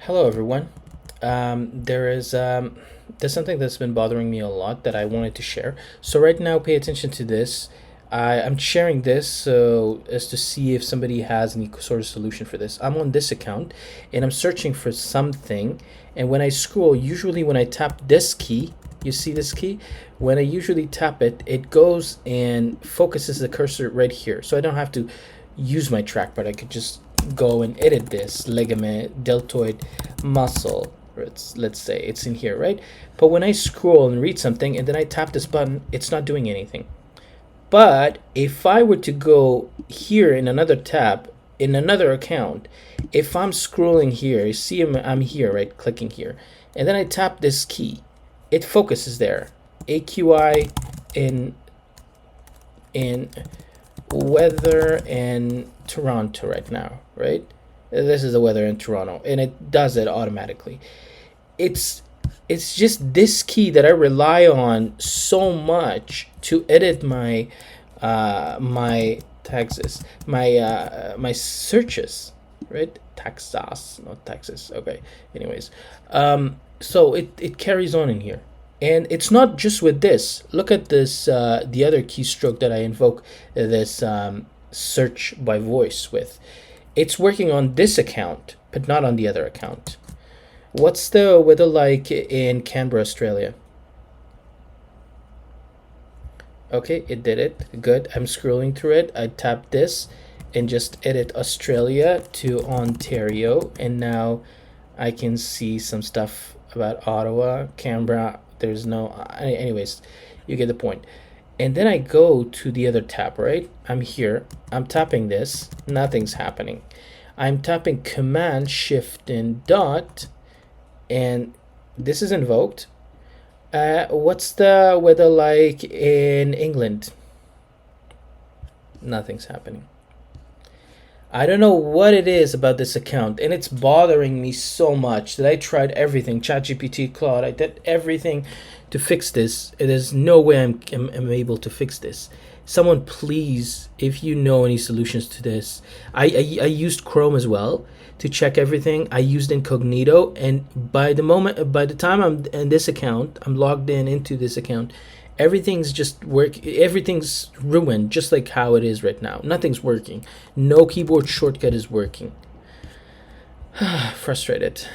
Hello, everyone. There's something that's been bothering me a lot that I wanted to share. So right now, pay attention to this. I'm sharing this so as to see if somebody has any sort of solution for this. I'm on this account, and I'm searching for something. And when I scroll, usually when I tap this key, you see this key? When I usually tap it, it goes and focuses the cursor right here. So I don't have to use my trackpad. I could just go and edit this ligament, deltoid muscle. Let's say it's in here, right? But when I scroll and read something and then I tap this button, it's not doing anything. But if I were to go here in another tab, in another account, if I'm scrolling here, you see I'm here, right? Clicking here. And then I tap this key, it focuses there. AQI in weather in Toronto right now, right? This is the weather in Toronto, and it does it automatically. It's it's just this key that I rely on so much to edit my taxes, my searches, right? Texas, not Texas. Okay. Anyways, so it carries on in here. And it's not just with this. Look at this, the other keystroke that I invoke this search by voice with. It's working on this account, but not on the other account. What's the weather like in Canberra, Australia? Okay, it did it. Good. I'm scrolling through it. I tap this and just edit Australia to Ontario. And now I can see some stuff about Ottawa, Canberra. There's no, anyways, you get the point. And then I go to the other tab, right? I'm here. I'm tapping this. Nothing's happening. I'm tapping Command Shift and Dot, and this is invoked. What's the weather like in England? Nothing's happening. I don't know what it is about this account, and it's bothering me so much that I tried everything, ChatGPT, Claude, I did everything to fix this. There's no way I'm able to fix this. Someone please, if you know any solutions to this. I used Chrome as well to check everything. I used incognito, and by the time I'm in this account, I'm logged into this account, everything's ruined, just like how it is right now. Nothing's working. No keyboard shortcut is working. Frustrated.